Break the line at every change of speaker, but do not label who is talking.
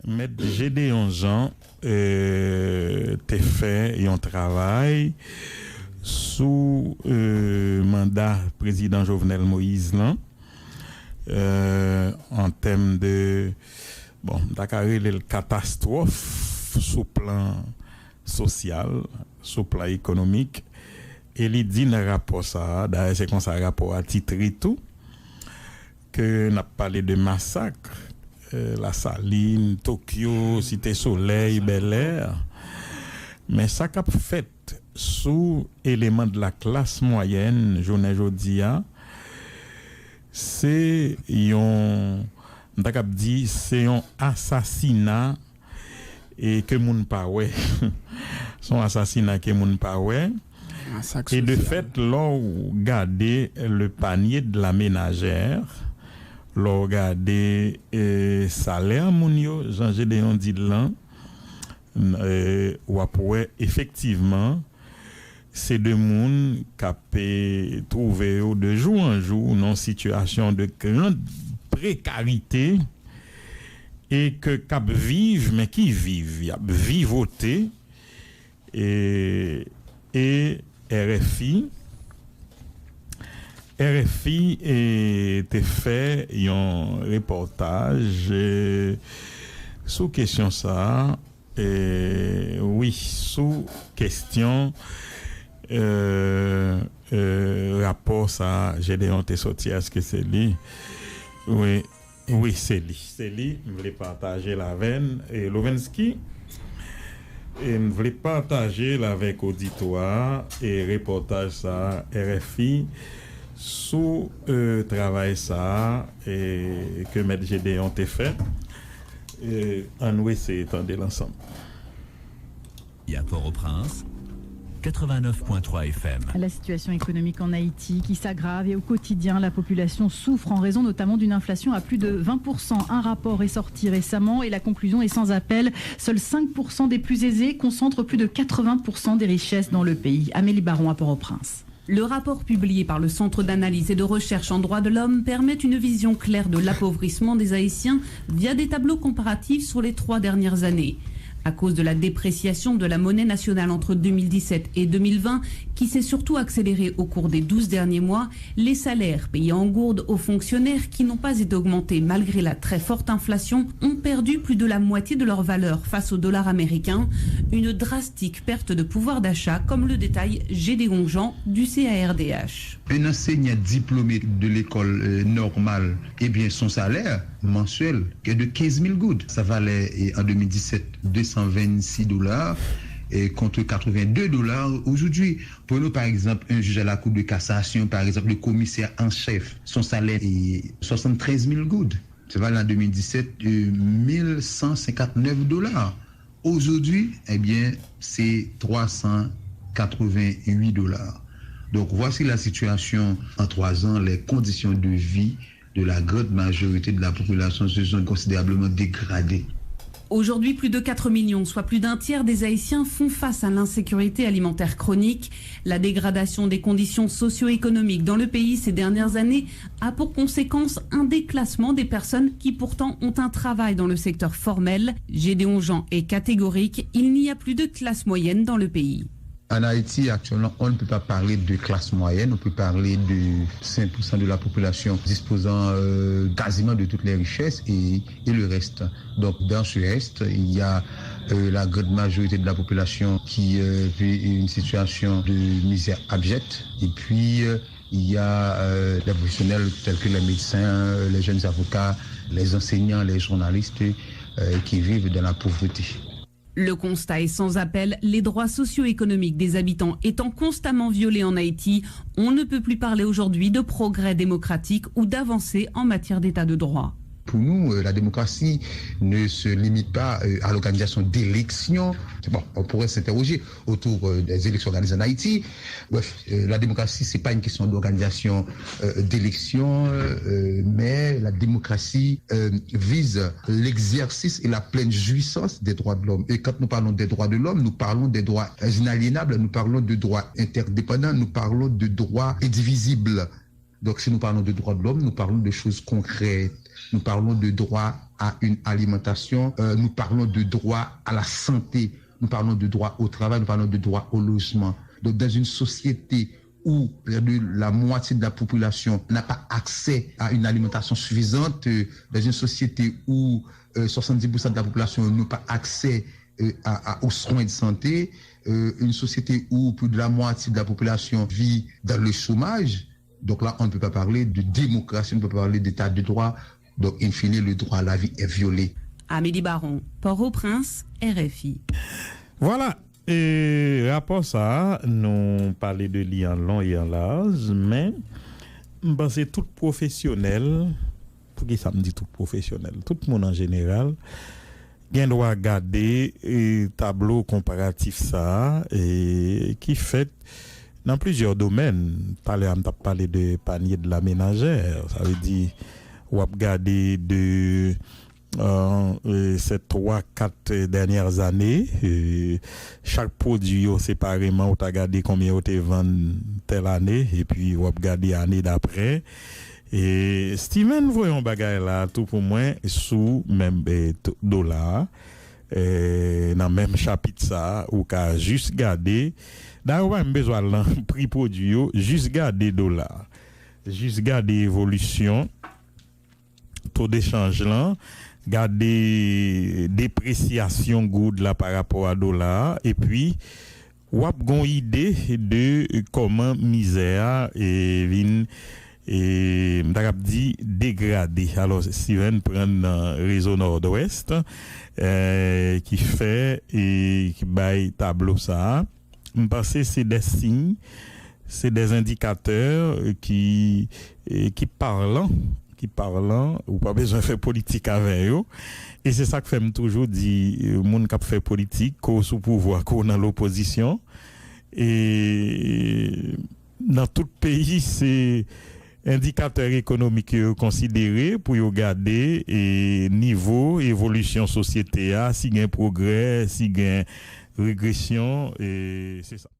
Maître Gédéon Jean t'es fait un travail sous mandat président Jovenel Moïse là, en termes de le catastrophe sous plan social, sous plan économique. Et il dit dans le rapport ça, d'ailleurs c'est comme ça rapport à titre tout, que n'a parlé de massacre, la Saline, Tokyo, Cité Soleil, Bel Air, mais ça qu'a fait sous élément de la classe moyenne, journée jodia, c'est un assassinat et que moun pa ouais, son assassinat que moun pa ouais. Et de fait, l'on regardait le panier de la ménagère, l'on regardait salaire mounio, Jean-Gédéon dit là, ou après, effectivement, c'est de moun qui a trouvé de jour en jour dans une situation de grande précarité et que cap vivent, mais qui vivent, y a vivoté et RFI était fait un reportage sous question ça oui sous question rapport ça Gédéon t'es sorti est-ce que c'est lui oui c'est lui je voulais partager la veine et Lovensky. Et je voulais partager avec auditoire et reportage ça RFI sous travail ça et que Maître Gédéon t'a fait et en c'est étendre l'ensemble.
Il y a Port-au-Prince 89.3 FM.
La situation économique en Haïti qui s'aggrave et au quotidien, la population souffre en raison notamment d'une inflation à plus de 20%. Un rapport est sorti récemment et la conclusion est sans appel. Seuls 5% des plus aisés concentrent plus de 80% des richesses dans le pays. Amélie Baron à Port-au-Prince.
Le rapport publié par le Centre d'analyse et de recherche en droits de l'homme permet une vision claire de l'appauvrissement des Haïtiens via des tableaux comparatifs sur les 3 dernières années. À cause de la dépréciation de la monnaie nationale entre 2017 et 2020, qui s'est surtout accélérée au cours des 12 derniers mois, les salaires payés en gourde aux fonctionnaires qui n'ont pas été augmentés malgré la très forte inflation ont perdu plus de la moitié de leur valeur face au dollar américain. Une drastique perte de pouvoir d'achat, comme le détaille Gédéon Jean du CARDH.
Un enseignant diplômé de l'école normale, eh bien son salaire mensuel est de 15 000 goudes. Ça valait en 2017 226 $. Et contre 82 $ aujourd'hui. Prenons par exemple un juge à la Cour de cassation, par exemple le commissaire en chef, son salaire est 73 000 goudes. Ça valait en 2017 1159 $. Aujourd'hui, eh bien, c'est 388 $. Donc voici la situation en 3 ans, les conditions de vie de la grande majorité de la population se sont considérablement dégradées.
Aujourd'hui, plus de 4 millions, soit plus d'un tiers des Haïtiens font face à l'insécurité alimentaire chronique. La dégradation des conditions socio-économiques dans le pays ces dernières années a pour conséquence un déclassement des personnes qui pourtant ont un travail dans le secteur formel. Gédéon Jean est catégorique, il n'y a plus de classe moyenne dans le pays.
En Haïti, actuellement, on ne peut pas parler de classe moyenne, on peut parler de 5% de la population disposant quasiment de toutes les richesses et le reste. Donc, dans ce reste, il y a la grande majorité de la population qui vit une situation de misère abjecte. Et puis, il y a les professionnels tels que les médecins, les jeunes avocats, les enseignants, les journalistes qui vivent dans la pauvreté.
Le constat est sans appel, les droits socio-économiques des habitants étant constamment violés en Haïti, on ne peut plus parler aujourd'hui de progrès démocratique ou d'avancée en matière d'état de droit.
Pour nous, la démocratie ne se limite pas à l'organisation d'élections. Bon, on pourrait s'interroger autour des élections organisées en Haïti. Bref, la démocratie, c'est pas une question d'organisation d'élections, mais la démocratie vise l'exercice et la pleine jouissance des droits de l'homme. Et quand nous parlons des droits de l'homme, nous parlons des droits inaliénables, nous parlons de droits interdépendants, nous parlons de droits indivisibles. Donc si nous parlons de droits de l'homme, nous parlons de choses concrètes. Nous parlons de droit à une alimentation, nous parlons de droit à la santé, nous parlons de droit au travail, nous parlons de droit au logement. Donc dans une société où près de la moitié de la population n'a pas accès à une alimentation suffisante, dans une société où 70% de la population n'a pas accès aux soins de santé, une société où plus de la moitié de la population vit dans le chômage, donc là on ne peut pas parler de démocratie, on ne peut pas parler d'état de droit, donc in fine le droit à la vie est violé.
Amélie Baron, Port-au-Prince, RFI.
Voilà. Et rapport ça, nous parlons de lui en long et en large, mais c'est tout professionnel, pour qui ça me dit tout professionnel, tout le monde en général, il doit regarder tableau comparatif ça, et qui fait dans plusieurs domaines. On a parlé de panier de la ménagère, ça veut dire, on va regarder de ces 3-4 dernières années, chaque produit séparément, on a regardé combien on te vend telle année, et puis on va regarder l'année d'après. Et Steven, voyons bagaille là, tout pour moi, sous même dollar, dans le même chapitre ça, ou qu'à juste garder, d'ailleurs, on a besoin de prix produit, juste garder dollar, juste garder évolution, taux d'échange là, garder dépréciation good là par rapport à dollar, et puis ou a gon idée de comment misère et m't'ap dit dégradé. Alors Steven prend dans réseau nord-ouest qui fait et qui bail tableau ça, m'penser c'est des signes, c'est des indicateurs qui parlent, ou pas besoin de faire politique avec eux. Et c'est ça que fait toujours dire, moun qui fait politique, qu'on sous pouvoir, qu'on dans l'opposition. Et dans tout pays, c'est indicateur économique considéré pour regarder et niveau évolution société si il y a un progrès, si il y a une régression, et c'est ça.